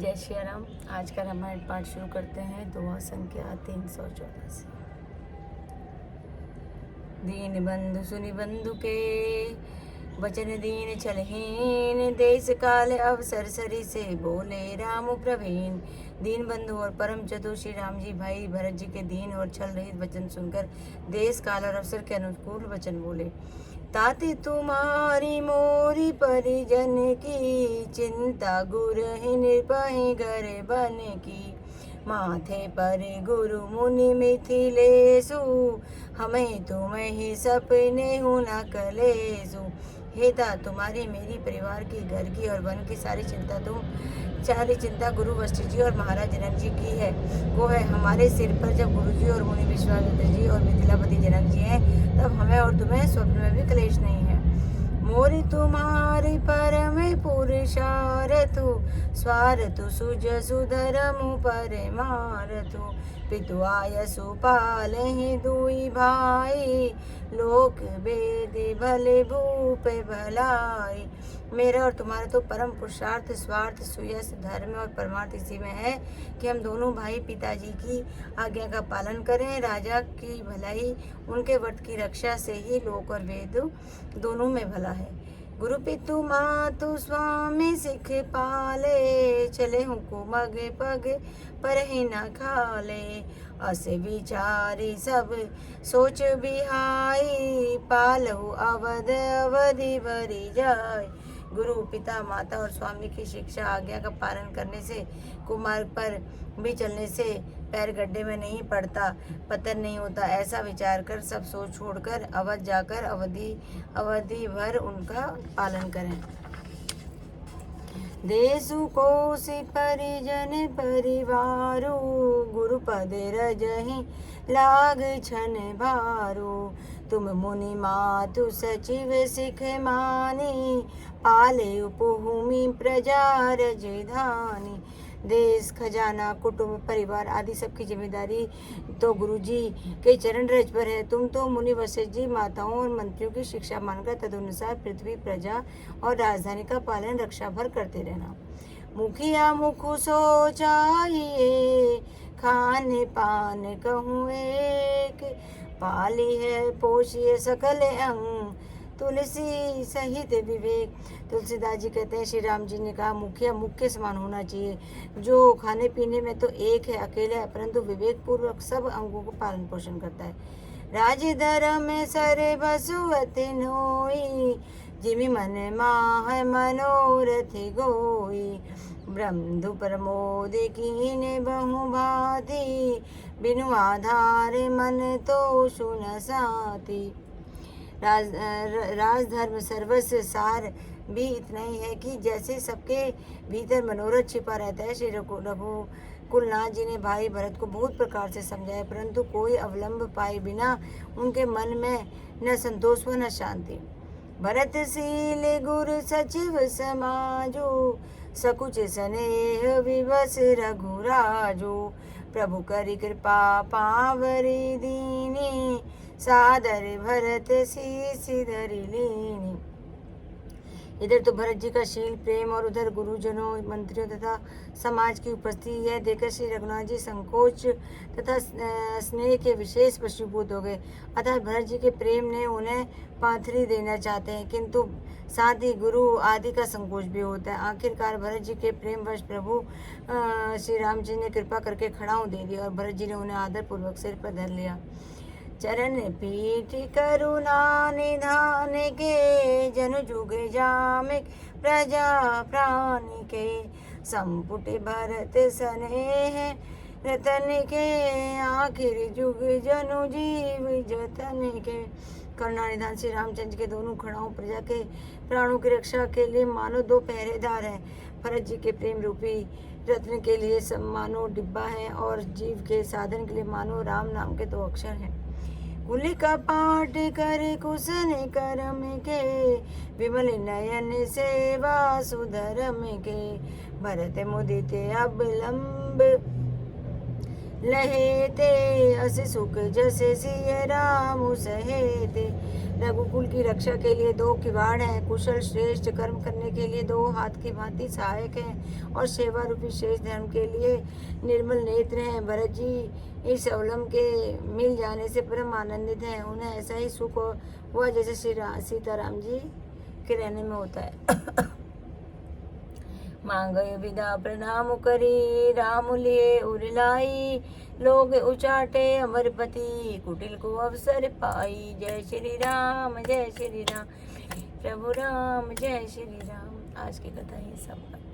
जय श्री राम। आज का रामायण पाठ शुरू करते हैं। दोहा संख्या 384। दीन बंधु सुनि बंधु के वचन दीन चलहीन, देश काल अवसर सरी से बोले राम प्रवीण। दीन बंधु और परम चतुर श्री राम जी भाई भरत जी के दीन और छल रहित वचन सुनकर देश काल और अवसर के अनुकूल वचन बोले। ताते तुम्हारी मोरी परिजन की चिंता, गुरहि निर्भय घर बन की। माथे पर गुरु मुनि मिथिलेसु, हमें तुम्हें ही सपने हूँ न कलेसु। हे ता तुम्हारी मेरी परिवार की, घर की और वन की सारी चिंता गुरु वशिष्ठ जी और महाराज जनक जी की है। वो है हमारे सिर पर। जब गुरु जी और मुनि विश्वामित्र जी और मिथिलापति जनक जी हैं, तब हमें और तुम्हें स्वप्न में भी क्लेश नहीं है। मोरी तुम्हारी परम पुरुषारथु, स्वारथु सुजसु धर्मु परमारथु। पितु आयसु पालहि दुई भाई, लोक वेद भले भूप भलाई। मेरा और तुम्हारा तो परम पुरुषार्थ, स्वार्थ, सुयस, धर्म और परमार्थ इसी में है कि हम दोनों भाई पिताजी की आज्ञा का पालन करें। राजा की भलाई उनके वट की रक्षा से ही लोक और वेद दोनों में भला है। गुरु पितु मातु स्वामी सिख पाले, चले हुकुम अगे पग पर ही न खाले। अस विचारी सब सोच बिहाई, पालहु अवध अवधि भरी जाय। गुरु पिता माता और स्वामी की शिक्षा आज्ञा का पालन करने से, कुमार्ग पर भी चलने से पैर गड्ढे में नहीं पड़ता, पतन नहीं होता। ऐसा विचार कर सब सोच छोड़कर अवध जाकर अवधि भर उनका पालन करें। देसु कोसि परिजन परिवारु, गुरु पद रजहि लाग छन भारू। तुम मुनि मातु सचिव सिख मानी, पाले उपभूमि प्रजा रजधानी। देश खजाना कुटुंब परिवार आदि सबकी जिम्मेदारी तो गुरु जी के चरण रज पर है। तुम तो मुनि वशिष्ठ जी माताओं और मंत्रियों की शिक्षा मानकर तदनुसार पृथ्वी प्रजा और राजधानी का पालन रक्षा भर करते रहना। मुखिया मुखु सो चाहिए, खान पान कहूँ एक। पाली है पोषिए सकल अंग, तुलसी सहित विवेक। तुलसीदास जी कहते हैं, श्री राम जी ने कहा मुखिया मुख्य समान होना चाहिए, जो खाने पीने में तो एक है, अकेला है, परंतु विवेक पूर्वक सब अंगों को पालन पोषण करता है। राज धर्म सरे बसुवति नोई, जिमि मन माह मनोरथ गोई। ब्रह्मधु प्रमोद कीन बहु भांति, बिनु आधार मन तो सुन साथी। राजधर्म सर्वस्व सार भी इतना ही है कि जैसे सबके भीतर मनोरथ छिपा रहता है। श्री रघुकुलनाथ जी ने भाई भरत को बहुत प्रकार से समझाया, परंतु कोई अवलंब पाए बिना उनके मन में न संतोष व न शांति। भरतशील गुरु सचिव समाजो, सकुच स्नेह विवश रघुराजो। प्रभु करि कृपा पावरी दीनी, सादर भरत शीश धरि लीनी। इधर तो भरत जी का शील प्रेम और उधर गुरुजनों मंत्रियों तथा समाज की उपस्थिति है देखकर श्री रघुनाथ जी संकोच तथा स्नेह के विशेष वशीभूत हो गए। अतः भरत जी के प्रेम ने उन्हें पाथरी देना चाहते हैं, किंतु साथ ही गुरु आदि का संकोच भी होता है। आखिरकार भरत जी के प्रेम वश प्रभु श्री राम जी ने कृपा करके खड़ाऊ दे दिया और भरत जी ने उन्हें आदर पूर्वक सिर पर धर लिया। चरण पीठ करुणा निधान के, जनु जुग जामिक प्रजा प्राण के। संपुट भरत स्नेह रतन के, आखिर जुग जनु जीव जतन के। करुणा निधान श्री रामचंद्र के दोनों खड़ाओं प्रजा के प्राणों की रक्षा के लिए मानो दो पहरेदार हैं। भरत जी के प्रेम रूपी रत्न के लिए मानो डिब्बा है और जीव के साधन के लिए मानो राम नाम के दो अक्षर हैं। कुल का पाठ कर कुशन करम के, विमल नयन सेवा सुधर्म के। भरत मुदित अवलंब लहे ते अस सुख जैसे सिय राम सहे ते। रघुकुल की रक्षा के लिए दो किवाड़ हैं, कुशल श्रेष्ठ कर्म करने के लिए दो हाथ की भांति सहायक हैं, और सेवा रूपी श्रेष्ठ धर्म के लिए निर्मल नेत्र हैं। भरत जी इस अवलंब के मिल जाने से परम आनंदित हैं। उन्हें ऐसा ही सुख हुआ जैसे सीताराम जी के रहने में होता है। मांगय विदा प्रणाम करी, राम लिए उरलाई, लोग उचाटे अमरपति, कुटिल को अवसर पाई। जय श्री राम जय श्री राम, प्रभु राम जय श्री राम। आज की कथा ये सब।